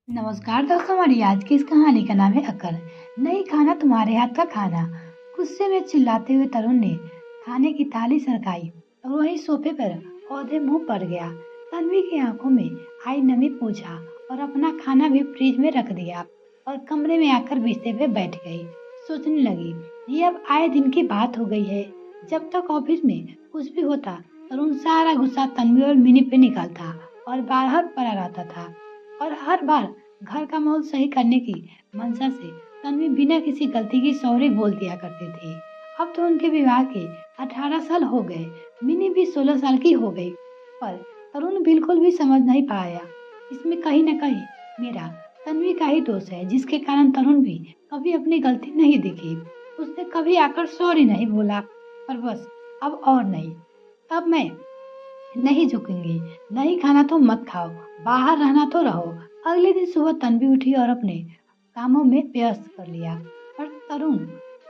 नमस्कार दोस्तों, हमारी आज की इस कहानी का नाम है अकल। नहीं खाना तुम्हारे हाथ का खाना। गुस्से में चिल्लाते हुए तरुण ने खाने की थाली सरकाई और वहीं सोफे पर औंधे मुंह पड़ गया। तन्वी की आंखों में आई नमी पूछा और अपना खाना भी फ्रिज में रख दिया और कमरे में आकर बिस्तर पे बैठ गई। सोचने लगी, ये अब आए दिन की बात हो गई है। जब तक ऑफिस में कुछ भी होता, तरुण सारा गुस्सा तन्वी और मिनी पे निकालता और बाहर पड़ा रहता था। और हर बार घर का माहौल सही करने की मंशा से तन्वी बिना किसी गलती की सॉरी बोल दिया करती थी। अब तो उनके विवाह के 18 साल हो गए, मिनी भी 16 साल की हो गई, पर तरुण बिल्कुल भी समझ नहीं पाया। इसमें कहीं न कहीं मेरा तन्वी का ही दोष है, जिसके कारण तरुण भी कभी अपनी गलती नहीं दिखी। उसने कभी आकर सॉरी नहीं बोला, पर बस अब और नहीं। अब मैं नहीं झुकेंगी। नहीं खाना तो मत खाओ, बाहर रहना तो रहो। अगले दिन सुबह तन्वी उठी और अपने कामों में व्यस्त कर लिया, पर तरुण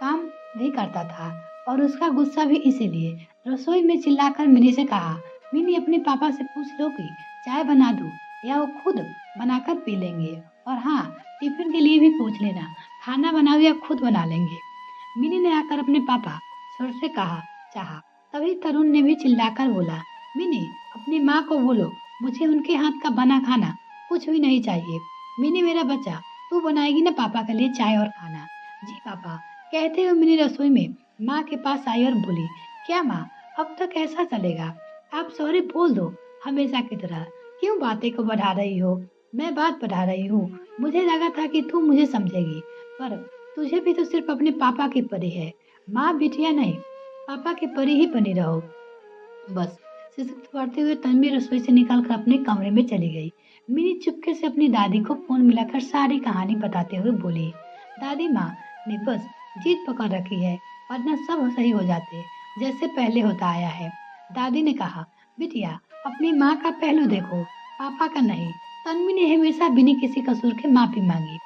काम नहीं करता था और उसका गुस्सा भी इसीलिए। रसोई में चिल्लाकर मिनी से कहा, मिनी अपने पापा से पूछ लो कि चाय बना दूं या वो खुद बनाकर पी लेंगे। और हाँ, टिफिन के लिए भी पूछ लेना, खाना बनाओ या खुद बना लेंगे। मिनी ने आकर अपने पापा स्वर से कहा चाहा। तभी तरुण ने भी चिल्लाकर बोला, मिनी अपनी माँ को बोलो, मुझे उनके हाथ का बना खाना कुछ भी नहीं चाहिए। मिनी मेरा बच्चा, तू बनाएगी ना पापा के लिए चाय और खाना। जी पापा, कहते हुए मिनी रसोई में माँ के पास आई और बोली, क्या माँ, अब तक ऐसा चलेगा? आप सॉरी बोल दो हमेशा की तरह। क्यों बातें को बढ़ा रही हो? मैं बात बढ़ा रही हूँ। मुझे लगा था कि तू मुझे समझेगी, पर तुझे भी तो सिर्फ अपने पापा की परी है। माँ बिटिया नहीं, पापा की परी ही बनी रहो बस। सिसकते पड़ते हुए तन्वी रसोई से निकलकर अपने कमरे में चली गई। मिनी चुपके से अपनी दादी को फोन मिलाकर सारी कहानी बताते हुए बोली, दादी माँ ने बस जीत पकड़ रखी है, वरना सब सही हो जाते जैसे पहले होता आया है। दादी ने कहा, बिटिया अपनी माँ का पहलू देखो, पापा का नहीं। तन्वी ने हमेशा बिना किसी कसूर के माफी मांगी।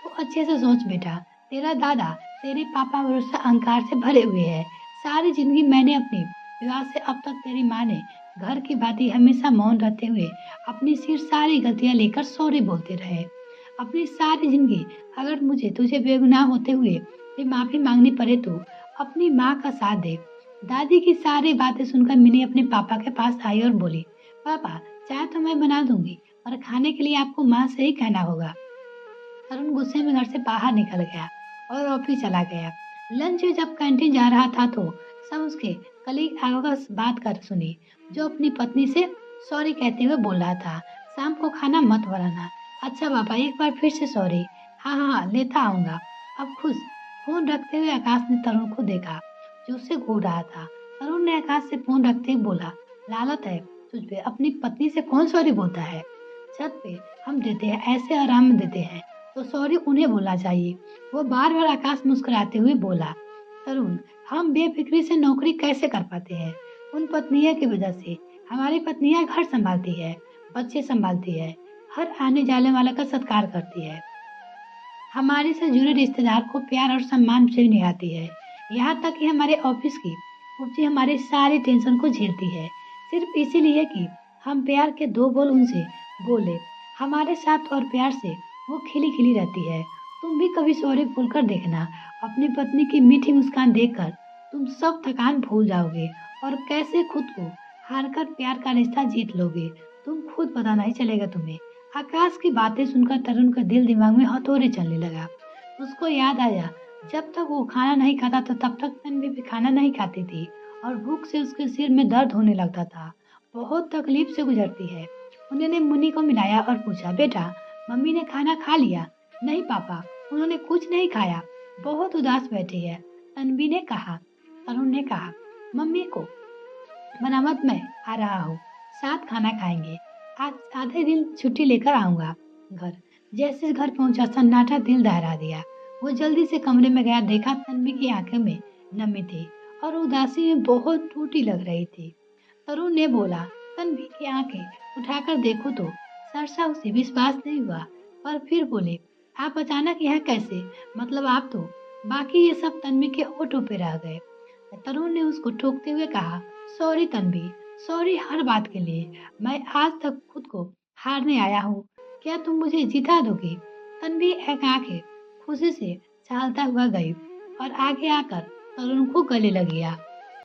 तो अच्छे से सोच बेटा, तेरा दादा तेरे पापा भरोसा अहंकार से भरे हुए है। सारी जिंदगी मैंने अपनी विवाह से अब तक तेरी माँ ने घर की बातें हमेशा मौन रहते हुए अपनी सिर सारी गलतियां लेकर सॉरी बोलते रहे। अपनी सारी जिंदगी अगर मुझे तुझे बेगुनाह होते हुए भी माफी मांगनी पड़े तो अपनी माँ का साथ दे। दादी की सारी बातें सुनकर मिनी अपने पापा के पास आई और बोली, पापा चाय तो मैं बना दूंगी, और खाने के लिए आपको माँ से ही कहना होगा। तरुण गुस्से में घर से बाहर निकल गया और ऑफिस चला गया। लंच में जब कैंटीन जा रहा था तो सब उसके कलीग आपस बात कर सुनी, जो अपनी पत्नी से सॉरी कहते हुए बोल रहा था, शाम को खाना मत बनाना। अच्छा पापा, एक बार फिर से सॉरी। हाँ हाँ हाँ, लेता आऊंगा। अब खुश फोन रखते हुए आकाश ने तरुण को देखा, जो उससे घूर रहा था। तरुण ने आकाश से फोन रखते हुए बोला, लालत है तुझ पे, अपनी पत्नी से कौन सॉरी बोलता है? छत पे हम देते हैं, ऐसे आराम में देते हैं, तो सॉरी उन्हें बोलना चाहिए। वो बार बार आकाश मुस्कुराते हुए बोला, तरुण हम बेफिक्री से नौकरी कैसे कर पाते हैं? उन पत्नियों की वजह से। हमारी पत्नियां घर संभालती है, बच्चे संभालती है, हर आने जाने वाला का सत्कार करती है, हमारे से जुड़े रिश्तेदार को प्यार और सम्मान से निभाती है। यहाँ तक कि हमारे ऑफिस की कुर्सी हमारी सारी टेंशन को झेलती है, सिर्फ इसीलिए कि हम प्यार के दो बोल उनसे बोले। हमारे साथ और प्यार से वो खिली खिली रहती है। तुम भी कभी सॉरी बोलकर देखना, अपनी पत्नी की मीठी मुस्कान देखकर तुम सब थकान भूल जाओगे और कैसे खुद को हार कर प्यार का रिश्ता जीत लोगे। तुम खुद पता नहीं चलेगा तुम्हें। आकाश की बातें सुनकर तरुण का दिल दिमाग में हथौड़े चलने लगा। उसको याद आया, जब तक वो खाना नहीं खाता था तब तक तन्वी भी खाना नहीं खाती थी और भूख से उसके सिर में दर्द होने लगता था। बहुत तकलीफ से गुजरती है। उन्होंने मुन्नी को मिलाया और पूछा, बेटा मम्मी ने खाना खा लिया? नहीं पापा, उन्होंने कुछ नहीं खाया, बहुत उदास बैठी है, तन्वी ने कहा। तरुण ने कहा, मम्मी को मनामत मैं आ रहा हूँ, साथ खाना खाएंगे। आज आधे दिन छुट्टी लेकर आऊंगा घर। जैसे घर पहुंचा सन्नाटा दिल दहला दिया। वो जल्दी से कमरे में गया, देखा तन्वी की आंखें में नमी थी और उदासी में बहुत टूटी लग रही थी। तरुण ने बोला, तन्वी की आंखें उठाकर देखो तो। सरसा उसे विश्वास नहीं हुआ, पर फिर बोले, आप अचानक यहाँ कैसे? मतलब आप तो। बाकी ये सब तन्वी के होठों पे रह गए। तरुण ने उसको टोकते हुए कहा, सॉरी तन्वी, सॉरी हर बात के लिए। मैं आज तक खुद को हारने आया हूँ, क्या तुम मुझे जिता दोगे? तन्वी एक आंखें खुशी से छालता हुआ गई और आगे आकर तरुण को गले लग गया।